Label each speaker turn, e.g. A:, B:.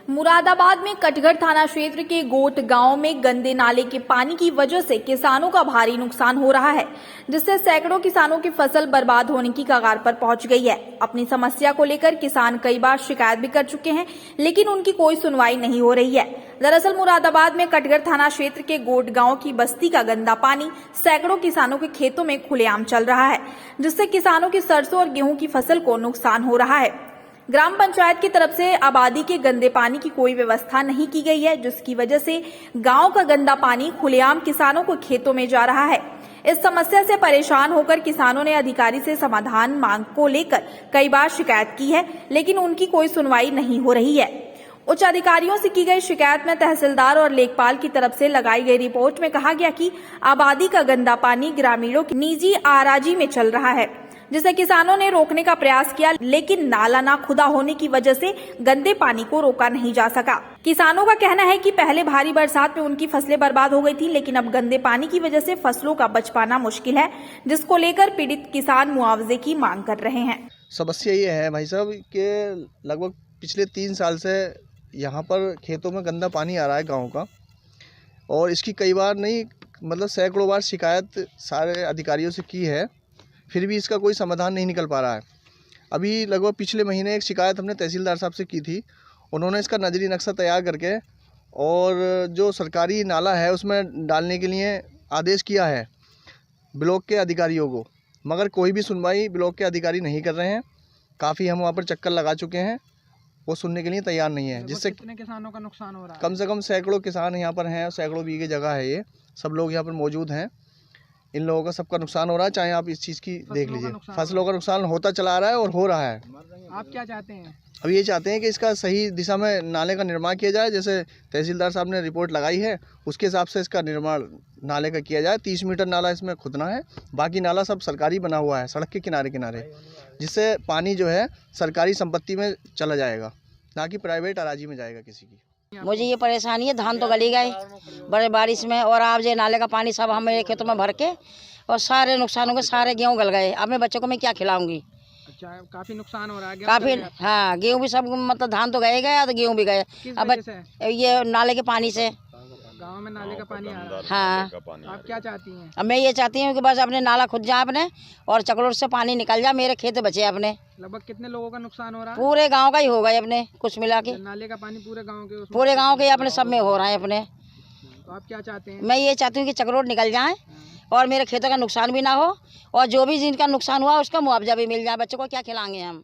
A: मुरादाबाद में कटघर थाना क्षेत्र के गोट गांव में गंदे नाले के पानी की वजह से किसानों का भारी नुकसान हो रहा है, जिससे सैकड़ों किसानों की फसल बर्बाद होने की कगार पर पहुंच गई है। अपनी समस्या को लेकर किसान कई बार शिकायत भी कर चुके हैं, लेकिन उनकी कोई सुनवाई नहीं हो रही है। दरअसल मुरादाबाद में कटघर थाना क्षेत्र के गोट गांव की बस्ती का गंदा पानी सैकड़ों किसानों के खेतों में खुलेआम चल रहा है, जिससे किसानों की सरसों और गेहूं की फसल को नुकसान हो रहा है। ग्राम पंचायत की तरफ से आबादी के गंदे पानी की कोई व्यवस्था नहीं की गई है, जिसकी वजह से गांव का गंदा पानी खुलेआम किसानों को खेतों में जा रहा है। इस समस्या से परेशान होकर किसानों ने अधिकारी से समाधान मांग को लेकर कई बार शिकायत की है, लेकिन उनकी कोई सुनवाई नहीं हो रही है। उच्च अधिकारियों से की गई शिकायत में तहसीलदार और लेखपाल की तरफ से लगाई गई रिपोर्ट में कहा गया कि आबादी का गंदा पानी ग्रामीणों की निजी आराजी में चल रहा है, जिसे किसानों ने रोकने का प्रयास किया, लेकिन नाला ना खुदा होने की वजह से गंदे पानी को रोका नहीं जा सका। किसानों का कहना है कि पहले भारी बरसात में उनकी फसलें बर्बाद हो गई थी, लेकिन अब गंदे पानी की वजह से फसलों का बच पाना मुश्किल है, जिसको लेकर पीड़ित किसान मुआवजे की मांग कर रहे हैं।
B: समस्या ये है भाई साहब कि लगभग पिछले 3 साल से यहाँ पर खेतों में गंदा पानी आ रहा है गाँव का, और इसकी कई बार नहीं मतलब सैकड़ों बार शिकायत सारे अधिकारियों से की है, फिर भी इसका कोई समाधान नहीं निकल पा रहा है। अभी लगभग पिछले महीने एक शिकायत हमने तहसीलदार साहब से की थी। उन्होंने इसका नजरी नक्शा तैयार करके और जो सरकारी नाला है उसमें डालने के लिए आदेश किया है ब्लॉक के अधिकारियों को, मगर कोई भी सुनवाई ब्लॉक के अधिकारी नहीं कर रहे हैं। काफ़ी हम वहाँ पर चक्कर लगा चुके हैं, वो सुनने के लिए तैयार नहीं है, जिससे
C: कितने किसानों का नुकसान हो रहा है?
B: कम से कम सैकड़ों किसान यहाँ पर हैं, सैकड़ों बीघे जगह है, ये सब लोग यहाँ पर मौजूद हैं। इन लोगों का सबका नुकसान हो रहा है, चाहे आप इस चीज़ की देख लीजिए। फसलों का नुकसान होता चला रहा है और हो रहा है।
C: आप क्या चाहते हैं?
B: अब ये चाहते हैं कि इसका सही दिशा में नाले का निर्माण किया जाए, जैसे तहसीलदार साहब ने रिपोर्ट लगाई है उसके हिसाब से इसका निर्माण नाले का किया जाए। 30 मीटर नाला इसमें खुदना है, बाकी नाला सब सरकारी बना हुआ है सड़क के किनारे किनारे, जिससे पानी जो है सरकारी संपत्ति में चला जाएगा, ना कि प्राइवेट अराजी में जाएगा किसी की।
D: मुझे ये परेशानी है, धान तो गली गए बड़े बारिश में, और आप जो नाले का पानी सब हमारे खेतों में भर के और सारे नुकसान हो गए, सारे गेहूँ गल गए। अपने बच्चों को मैं क्या खिलाऊंगी?
C: अच्छा, काफी नुकसान हो रहा है।
D: काफी, हाँ, गेहूँ भी सब मतलब धान तो गए गए तो गेहूँ भी गए। अब ये नाले के पानी से,
C: गांव में नाले का पानी आ रहा है।
D: हाँ,
C: आप क्या चाहती हैं?
D: अब मैं ये चाहती हूँ कि बस अपने नाला खुद जाए अपने, और चकलोट से पानी निकल जाए, मेरे खेत बचे अपने।
C: लगभग कितने लोगों का नुकसान हो रहा है?
D: पूरे गांव का ही हो गए अपने, कुछ मिला के
C: नाले का पानी पूरे गांव
D: के अपने सब में हो रहा है अपने।
C: तो आप क्या चाहते हैं?
D: मैं ये चाहती हूँ कि चकलोट निकल जाए और मेरे खेतों का नुकसान भी ना हो, और जो भी जिनका नुकसान हुआ उसका मुआवजा भी मिल जाए। बच्चों को क्या खिलाएंगे हम?